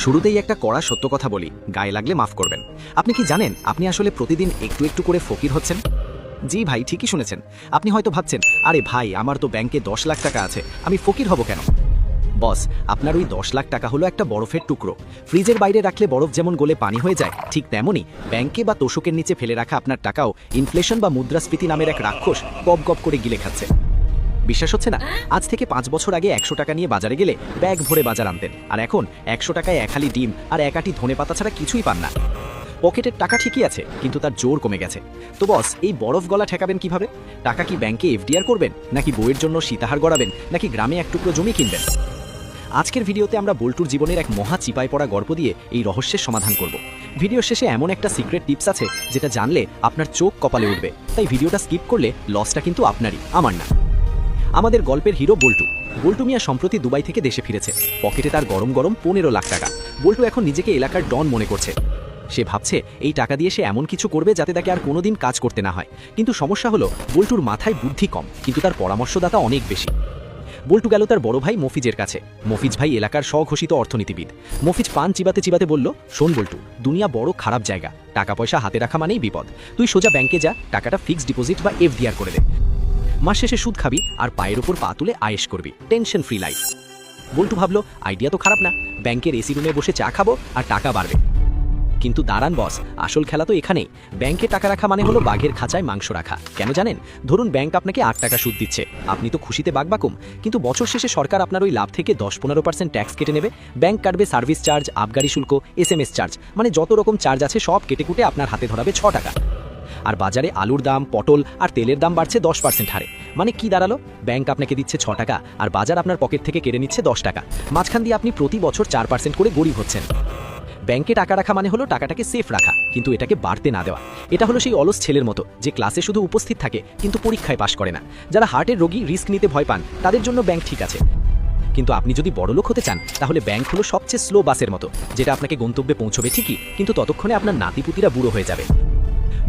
শুরুতেই একটা কড়া সত্য কথা বলি, গায়ে লাগলে মাফ করবেন। আপনি কি জানেন আপনি আসলে প্রতিদিন একটু একটু করে ফকির হচ্ছেন? জি ভাই, ঠিকই শুনেছেন। আপনি হয়তো ভাবছেন, আরে ভাই আমার তো ব্যাংকে 10 লাখ টাকা আছে, আমি ফকির হব কেন? বস, আপনার ওই 10 লাখ টাকা হলো একটা বরফের টুকরো। ফ্রিজের বাইরে রাখলে বরফ যেমন গলে পানি হয়ে যায়, ঠিক তেমনই ব্যাংকে বা তোষকের নিচে ফেলে রাখা আপনার টাকাও ইনফ্লেশন বা মুদ্রাস্ফীতি নামের এক রাক্ষস গপ গপ করে গিলে খাচ্ছে। বিশ্বাস হচ্ছে না? আজ থেকে 5 বছর আগে 100 টাকা নিয়ে বাজারে গেলে ব্যাগ ভরে বাজার আনতেন, আর এখন 100 টাকায় এক হালি ডিম আর এক আটি ধনেপাতা ছাড়া কিছুই পান না। পকেটের টাকা ঠিকই আছে, কিন্তু তার জোর কমে গেছে। তো বস, এই বরফ গলা ঠেকাবেন কিভাবে? টাকা কি ব্যাংকে এফডিআর করবেন, নাকি বইয়ের জন্য সীতাহার গড়াবেন, নাকি গ্রামে এক টুকরো জমি কিনবেন? আজকের ভিডিওতে আমরা বল্টুর জীবনের এক মহা চিপায় পড়া গল্প দিয়ে এই রহস্যের সমাধান করব। ভিডিওর শেষে এমন একটা সিক্রেট টিপস আছে যেটা জানলে আপনার চোখ কপালে উঠবে, তাই ভিডিওটা স্কিপ করলে লসটা কিন্তু আপনারই, আমার না। আমাদের গল্পের হিরো বল্টু। বল্টু মিয়া সম্প্রতি দুবাই থেকে দেশে ফিরেছে। পকেটে তার গরম গরম 15 লাখ টাকা। বল্টু এখন নিজেকে এলাকার ডন মনে করছে। সে ভাবছে এই টাকা দিয়ে সে এমন কিছু করবে যাতে তাকে আর কোনোদিন কাজ করতে না হয়। কিন্তু সমস্যা হলো, বল্টুর মাথায় বুদ্ধি কম, কিন্তু তার পরামর্শদাতা অনেক বেশি। বল্টু গেল তার বড় ভাই মফিজের কাছে। মফিজ ভাই এলাকার স্বঘোষিত অর্থনীতিবিদ। মফিজ পান চিবাতে চিবাতে বলল, শোন বল্টু, দুনিয়া বড় খারাপ জায়গা। টাকা পয়সা হাতে রাখা মানেই বিপদ। তুই সোজা ব্যাংকে যা, টাকাটা ফিক্সড ডিপোজিট বা এফডিআর করে দে। মাস শেষে সুদ খাবি আর পায়ের ওপর পা তুলে আয়েশ করবি, টেনশন ফ্রি লাইফ। বল্টু ভাবলো, আইডিয়া তো খারাপ না। ব্যাংকের এসি রুমে বসে চা খাবো আর টাকা বাড়বে। কিন্তু দাঁড়ান বস, আসল খেলা তো এখানেই। ব্যাংকে টাকা রাখা মানে হলো বাঘের খাঁচায় মাংস রাখা। কেন জানেন? ধরুন ব্যাংক আপনাকে 8 টাকা সুদ দিচ্ছে, আপনি তো খুশিতে বাকবাকুম। কিন্তু বছর শেষে সরকার আপনার ওই লাভ থেকে 10-15% ট্যাক্স কেটে নেবে। ব্যাংক কাটবে সার্ভিস চার্জ, আবগারি শুল্ক, SMS চার্জ, মানে যত রকম চার্জ আছে সব কেটে কুটে আপনার হাতে ধরাবে 6 টাকা। আর বাজারে আলুর দাম, পটল আর তেলের দাম বাড়ছে 10% হারে। মানে কি দাঁড়ালো? ব্যাংক আপনাকে দিচ্ছে 6 টাকা আর বাজার আপনার পকেট থেকে কেড়ে নিচ্ছে 10 টাকা। মাঝখান দিয়ে আপনি প্রতি বছর 4% করে গরিব হচ্ছেন। ব্যাংকে টাকা রাখা মানে হলো টাকাটাকে সেফ রাখা, কিন্তু এটাকে বাড়তে না দেওয়া। এটা হলো সেই অলস ছেলের মতো যে ক্লাসে শুধু উপস্থিত থাকে কিন্তু পরীক্ষায় পাশ করে না। যারা হার্টের রোগী, রিস্ক নিতে ভয় পান, তাদের জন্য ব্যাংক ঠিক আছে। কিন্তু আপনি যদি বড়লোক হতে চান, তাহলে ব্যাংক হলো সবচেয়ে স্লো বাসের মতো, যেটা আপনাকে গন্তব্যে পৌঁছবে ঠিকই, কিন্তু ততক্ষণে আপনার নাতিপুতিরা বুড়ো হয়ে যাবে।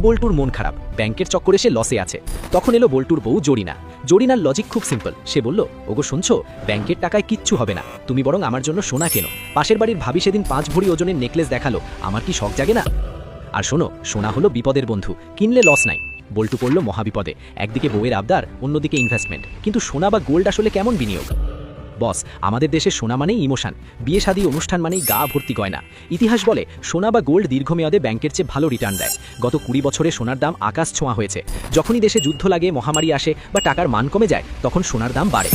বল্টুর মন খারাপ, ব্যাংকের চক্করে সে লসে আছে। তখন এলো বল্টুর বউ জরিনা। জরিনার লজিক খুব সিম্পল। সে বলল, ওগো শুনছো, ব্যাংকের টাকায় কিচ্ছু হবে না, তুমি বরং আমার জন্য সোনা কেনো। পাশের বাড়ির ভাবি সেদিন 5 ভরি ওজনের নেকলেস দেখালো, আমার কি শখ জাগে না? আর শোনো, সোনা হলো বিপদের বন্ধু, কিনলে লস নাই। বল্টু পড়ল মহাবিপদে। একদিকে বউয়ের আবদার, অন্যদিকে ইনভেস্টমেন্ট। কিন্তু সোনা বা গোল্ড আসলে কেমন বিনিয়োগ? বস, আমাদের দেশে সোনা মানেই ইমোশন। বিয়ে শাদী অনুষ্ঠান মানেই গা ভর্তি গয়না। ইতিহাস বলে সোনা বা গোল্ড দীর্ঘমেয়াদে ব্যাংকের চেয়ে ভালো রিটার্ন দেয়। গত 20 বছরে সোনার দাম আকাশ ছোঁয়া হয়েছে। যখনই দেশে যুদ্ধ লাগে, মহামারী আসে বা টাকার মান কমে যায়, তখন সোনার দাম বাড়ে।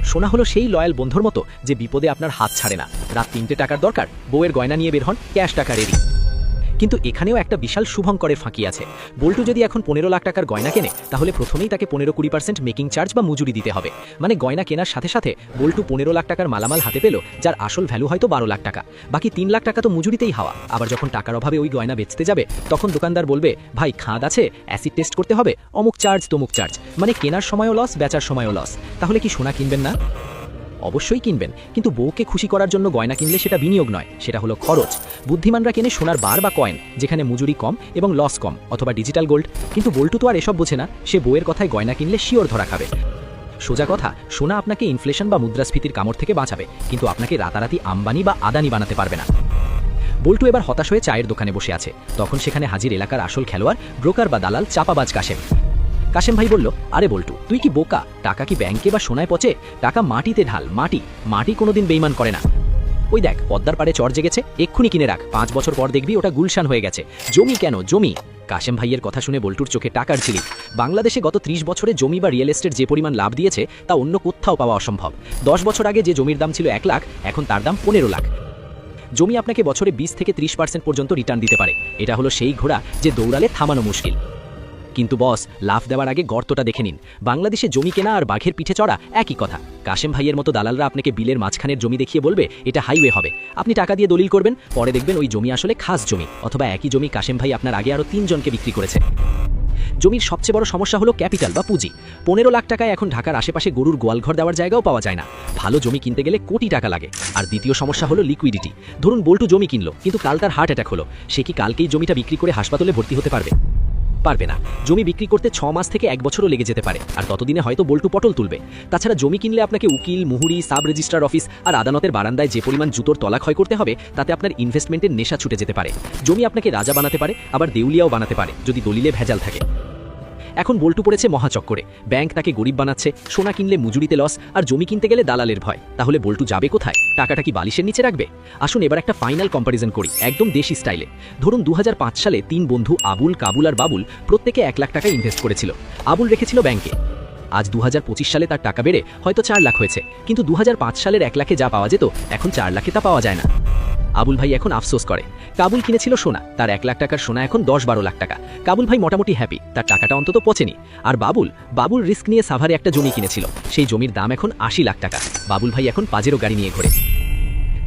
সোনা হলো সেই লয়াল বন্ধুর মতো যে বিপদে আপনার হাত ছাড়ে না। রাত 3টে টাকার দরকার, বউয়ের গয়না নিয়ে বের হন, ক্যাশ টাকা রেডি। কিন্তু এখানেও একটা বিশাল শুভঙ্করের ফাঁকি আছে। বল্টু যদি এখন 15 লাখ টাকার গয়না কেনে, তাহলে প্রথমেই তাকে 15-20% মেকিং চার্জ বা মজুরি দিতে হবে। মানে গয়না কেনার সাথে সাথে বল্টু 15 লাখ টাকার মালামাল হাতে পেল, যার আসল ভ্যালু হয়তো 12 লাখ টাকা। বাকি 3 লাখ টাকা তো মজুরিতেই হাওয়া। আবার যখন টাকার অভাবে ওই গয়না বেচতে যাবে, তখন দোকানদার বলবে, ভাই খাদ আছে, অ্যাসিড টেস্ট করতে হবে, অমুক চার্জ তমুক চার্জ। মানে কেনার সময়ও লস, বেচার সময়ও লস। তাহলে কি সোনা কিনবেন না? অবশ্যই কিনবেন, কিন্তু বউকে খুশি করার জন্য গয়না কিনলে সেটা বিনিয়োগ নয়, সেটা হলো খরচ। বুদ্ধিমানরা কেনে সোনার বার বা কয়েন, যেখানে মজুরি কম এবং লস কম, অথবা ডিজিটাল গোল্ড। কিন্তু বল্টু তো আর এসব বোঝে না। সে বউয়ের কথায় গয়না কিনলে শিওর ধরা খাবে। সোজা কথা, সোনা আপনাকে ইনফ্লেশন বা মুদ্রাস্ফীতির কামড় থেকে বাঁচাবে, কিন্তু আপনাকে রাতারাতি আম্বানি বা আদানি বানাতে পারবে না। বল্টু এবার হতাশ হয়ে চায়ের দোকানে বসে আছে। তখন সেখানে হাজির এলাকার আসল খেলোয়াড়, ব্রোকার বা দালাল চাপাবাজ কাশেম। কাশেম ভাই বলল, আরে বল্টু, তুই কি বোকা? টাকা কি ব্যাংকে বা সোনায় পচে? টাকা মাটিতে ঢাল। মাটি কোনোদিন বেইমান করে না। ওই দেখ, পদ্মার পাড়ে চর জেগেছে, এক্ষুনি কিনে রাখ, 5 বছর পর দেখবি ওটা গুলশান হয়ে গেছে। জমি কেন? জমি। কাশেম ভাইয়ের কথা শুনে বল্টুর চোখে টাকার ঝিলিক। বাংলাদেশে গত 30 বছরে জমি বা রিয়েল এস্টেট যে পরিমাণ লাভ দিয়েছে, তা অন্য কোথাও পাওয়া অসম্ভব। 10 বছর আগে যে জমির দাম ছিল 1 লাখ, এখন তার দাম 15 লাখ। জমি আপনাকে বছরে 20 থেকে 30% পর্যন্ত রিটার্ন দিতে পারে। এটা হলো সেই ঘোড়া যে দৌড়ালে থামানো মুশকিল। কিন্তু বস, লাফ দেওয়ার আগে গর্তটা দেখে নিন। বাংলাদেশে জমি কেনা আর বাঘের পিঠে চড়া একই কথা। কাশেম ভাইয়ের মতো দালালরা আপনাকে বিলের মাঝখানের জমি দেখিয়ে বলবে এটা হাইওয়ে হবে। আপনি টাকা দিয়ে দলিল করবেন, পরে দেখবেন ওই জমি আসলে খাস জমি, অথবা একই জমি কাশেম ভাই আপনার আগে আরও 3 জনকে বিক্রি করেছে। জমির সবচেয়ে বড় সমস্যা হলো ক্যাপিটাল বা পুঁজি। 15 লাখ টাকায় এখন ঢাকার আশেপাশে গরুর গোয়ালঘর দেওয়ার জায়গাও পাওয়া যায় না। ভালো জমি কিনতে গেলে কোটি টাকা লাগে। আর দ্বিতীয় সমস্যা হলো লিকুইডিটি। ধরুন বল্টু জমি কিনলো, কিন্তু কাল তার হার্ট অ্যাটাক হলো। সে কি কালকেই জমিটা বিক্রি করে হাসপাতালে ভর্তি হতে পারবে? পারবে না। জমি বিক্রি করতে 6 মাস থেকে 1 বছরও লেগে যেতে পারে, আর ততদিনে হয়তো বল্টু পটল তুলবে। তাছাড়া জমি কিনলে আপনাকে উকিল, মুহুরি, সাব রেজিস্ট্রার অফিস আর আদালতের বারান্দায় যে পরিমাণ জুতোর তলা ক্ষয় করতে হবে, তাতে আপনার ইনভেস্টমেন্টের নেশা ছুটে যেতে পারে। জমি আপনাকে রাজা বানাতে পারে, আবার দেউলিয়াও বানাতে পারে যদি দলিলে ভেজাল থাকে। এখন বল্টু পড়েছে মহাচক্করে। ব্যাংক তাকে গরিব বানাচ্ছে, সোনা কিনলে মজুরিতে লস, আর জমি কিনতে গেলে দালালের ভয়। তাহলে বল্টু যাবে কোথায়? টাকাটা কি বালিশের নিচে রাখবে? আসুন এবার একটা ফাইনাল কম্প্যারিজন করি, একদম দেশি স্টাইলে। ধরুন 2005 সালে 3 বন্ধু আবুল, কাবুল আর বাবুল প্রত্যেকে 1 লাখ টাকা ইনভেস্ট করেছিল। আবুল রেখেছিল ব্যাংকে। আজ 2025 সালে তার টাকা বেড়ে হয়তো 4 লাখ হয়েছে, কিন্তু 2005 সালের 1 লাখে যা পাওয়া যেত এখন 4 লাখে তা পাওয়া যায় না। আবুল ভাই এখন আফসোস করে। কাবুল কিনেছিল সোনা, তার 1 লাখ টাকার সোনা এখন 10-12 লাখ টাকা। কাবুল ভাই মোটামুটি হ্যাপি, তার টাকাটা অন্তত পচেনি। আর বাবুল রিস্ক নিয়ে সাভারে একটা জমি কিনেছিল, সেই জমির দাম এখন 80 লাখ টাকা। বাবুল ভাই এখন পাজেরো গাড়ি নিয়ে ঘোরে।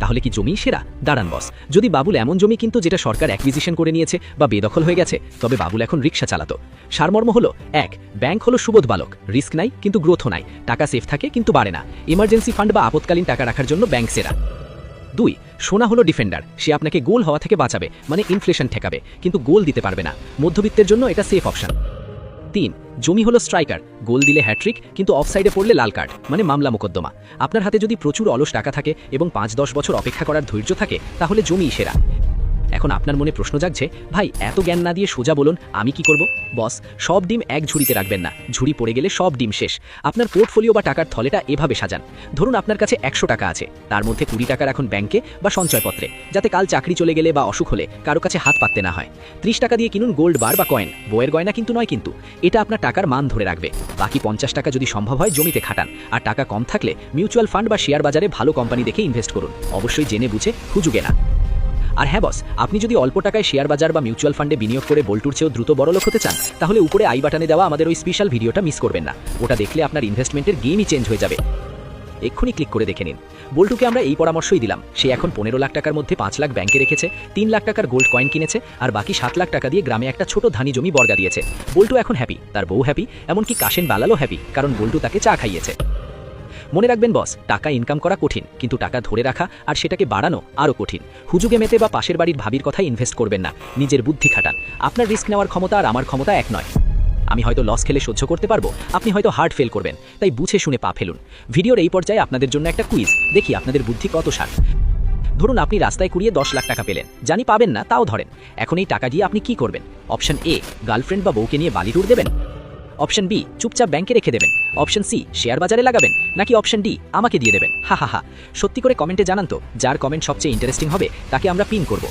তাহলে কি জমি সেরা? দাঁড়ান বস, যদি বাবুল এমন জমি কিন্তু যেটা সরকার অ্যাকুইজিশন করে নিয়েছে বা বেদখল হয়ে গেছে, তবে বাবুল এখন রিক্সা চালাতো। সারমর্ম হলো 1, ব্যাংক হলো সুবোধ বালক, রিস্ক নাই কিন্তু গ্রোথও নাই, টাকা সেফ থাকে কিন্তু বাড়ে না। ইমার্জেন্সি ফান্ড বা আপৎকালীন টাকা রাখার জন্য ব্যাংক সেরা। 2, সোনা হলো ডিফেন্ডার, সে আপনাকে গোল হওয়া থেকে বাঁচাবে, মানে ইনফ্লেশন ঠেকাবে, কিন্তু গোল দিতে পারবে না। মধ্যবিত্তের জন্য এটা সেফ অপশন। 3, জমি হলো স্ট্রাইকার, গোল দিলে হ্যাট্রিক, কিন্তু অফসাইডে পড়লে লাল কার্ড, মানে মামলা মোকদ্দমা। আপনার হাতে যদি প্রচুর অলস টাকা থাকে এবং 5-10 বছর অপেক্ষা করার ধৈর্য থাকে, তাহলে জমিই সেরা। এখন আপনার মনে প্রশ্ন জাগছে, ভাই এত জ্ঞান না দিয়ে সোজা বলুন আমি কি করব? বস, সব ডিম এক ঝুড়িতে রাখবেন না, ঝুড়ি পড়ে গেলে সব ডিম শেষ। আপনার পোর্টফোলিও বা টাকার থলেটা এভাবে সাজান। ধরুন আপনার কাছে 100 টাকা আছে, তার মধ্যে 20 টাকা রাখুন ব্যাংকে বা সঞ্চয়পত্রে, যাতে কাল চাকরি চলে গেলে বা অসুখ হলে কারো কাছে হাত পাততে না হয়। 30 টাকা দিয়ে কিনুন গোল্ড বার বা কয়েন, বইয়ের গয়না কিন্তু নয়, কিন্তু এটা আপনার টাকার মান ধরে রাখবে। বাকি 50 টাকা যদি সম্ভব হয় জমিতে খাটান, আর টাকা কম থাকলে মিউচুয়াল ফান্ড বা শেয়ার বাজারে ভালো কোম্পানি দেখে ইনভেস্ট করুন, অবশ্যই জেনে বুঝে হুজুগে না। আর হ্যাঁ বস, আপনি যদি অল্প টাকায় শেয়ার বাজার বা মিউচুয়াল ফান্ডে বিনিয়োগ করে বল্টুর চেয়েও দ্রুত বড়লোক হতে চান, তাহলে উপরে আই বাটনে দেওয়া আমাদের ওই স্পেশাল ভিডিওটা মিস করবেন না। ওটা দেখলে আপনার ইনভেস্টমেন্টের গেমই চেঞ্জ হয়ে যাবে। এক্ষুনি ক্লিক করে দেখে নিন। বল্টুকে আমরা এই পরামর্শই দিলাম। সে এখন 15 লাখ টাকার মধ্যে 5 লাখ ব্যাংকে রেখেছে, 3 লাখ টাকার গোল্ড কয়েন কিনেছে, আর বাকি 7 লাখ টাকা দিয়ে গ্রামে একটা ছোট ধানি জমি বর্গা দিয়েছে। বল্টু এখন হ্যাপি, তার বউ হ্যাপি, এমনকি কাশেন বালালও হ্যাপি, কারণ বল্টু তাকে চা খাইয়েছে। মনে রাখবেন বস, টাকা ইনকাম করা কঠিন, কিন্তু টাকা ধরে রাখা আর সেটাকে বাড়ানো আরও কঠিন। হুজুগে মেতে বা পাশের বাড়ির ভাবির কথায় ইনভেস্ট করবেন না, নিজের বুদ্ধি খাটান। আপনার রিস্ক নেওয়ার ক্ষমতা আর আমার ক্ষমতা এক নয়। আমি হয়তো লস খেলে সহ্য করতে পারবো, আপনি হয়তো হার্ড ফেল করবেন, তাই বুঝে শুনে পা ফেলুন। ভিডিওর এই পর্যায়ে আপনাদের জন্য একটা কুইজ, দেখি আপনাদের বুদ্ধি কত সার। ধরুন আপনি রাস্তায় কুড়িয়ে 10 লাখ টাকা পেলেন, জানি পাবেন না, তাও ধরেন। এখন এই টাকা দিয়ে আপনি কি করবেন? অপশন এ, গার্লফ্রেন্ড বা বউকে নিয়ে বালি ট্যুর দেবেন। অপশন বি, চুপচাপ ব্যাংকে রেখে দেবেন। অপশন সি, শেয়ার বাজারে লাগাবেন। নাকি অপশন ডি, আমাকে দিয়ে দেবেন। হা হা হা, সত্যি করে কমেন্টে জানান তো, যার কমেন্ট সবচেয়ে ইন্টারেস্টিং হবে তাকে আমরা পিন করব।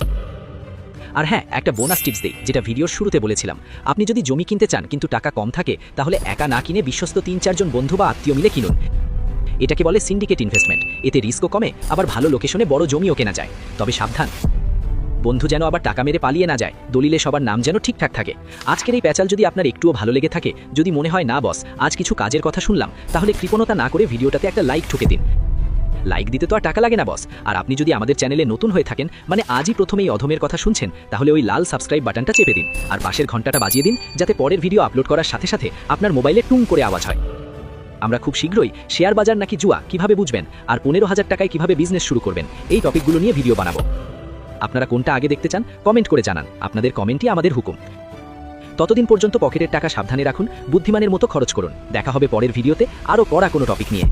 আর হ্যাঁ, একটা বোনাস টিপস দেই, যেটা ভিডিওর শুরুতে বলেছিলাম। আপনি যদি জমি কিনতে চান কিন্তু টাকা কম থাকে, তাহলে একা না কিনে বিশ্বস্ত 3-4 জন বন্ধু বা আত্মীয় মিলে কিনুন। এটাকে বলে সিন্ডিকেট ইনভেস্টমেন্ট। এতে রিস্কও কমে, আবার ভালো লোকেশনে বড় জমিও কেনা যায়। তবে সাবধান, বন্ধু যেন আবার টাকা মেরে পালিয়ে না যায়, দলিলে সবার নাম যেন ঠিকঠাক থাকে। আজকের এই প্যাচাল যদি আপনার একটুও ভালো লেগে থাকে, যদি মনে হয় না বস আজ কিছু কাজের কথা শুনলাম, তাহলে কৃপণতা না করে ভিডিওটাতে একটা লাইক ঠুকে দিন। লাইক দিতে তো আর টাকা লাগে না বস। আর আপনি যদি আমাদের চ্যানেলে নতুন হয়ে থাকেন, মানে আজই প্রথমে এই অধমের কথা শুনছেন, তাহলে ওই লাল সাবস্ক্রাইব বাটনটা চেপে দিন, আর পাশের ঘন্টাটা বাজিয়ে দিন, যাতে পরের ভিডিও আপলোড করার সাথে সাথে আপনার মোবাইলে টুং করে আওয়াজ হয়। আমরা খুব শীঘ্রই শেয়ার বাজার নাকি জুয়া কিভাবে বুঝবেন, আর 15,000 টাকায় কিভাবে বিজনেস শুরু করবেন, এই টপিকগুলো নিয়ে ভিডিও বানাবো। আপনারা কোনটা আগে দেখতে চান কমেন্ট করে জানান, আপনাদের কমেন্টই আমাদের হুকুম। ততদিন পর্যন্ত পকেটের টাকা সাবধানে রাখুন, বুদ্ধিমানের মতো খরচ করুন। দেখা হবে পরের ভিডিওতে আরও কড়া কোনো টপিক নিয়ে।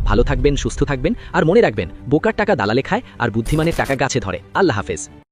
ভালো থাকবেন, সুস্থ থাকবেন, আর মনে রাখবেন, বোকার টাকা দালালে খায় আর বুদ্ধিমানের টাকা গাছে ধরে। আল্লাহ হাফেজ।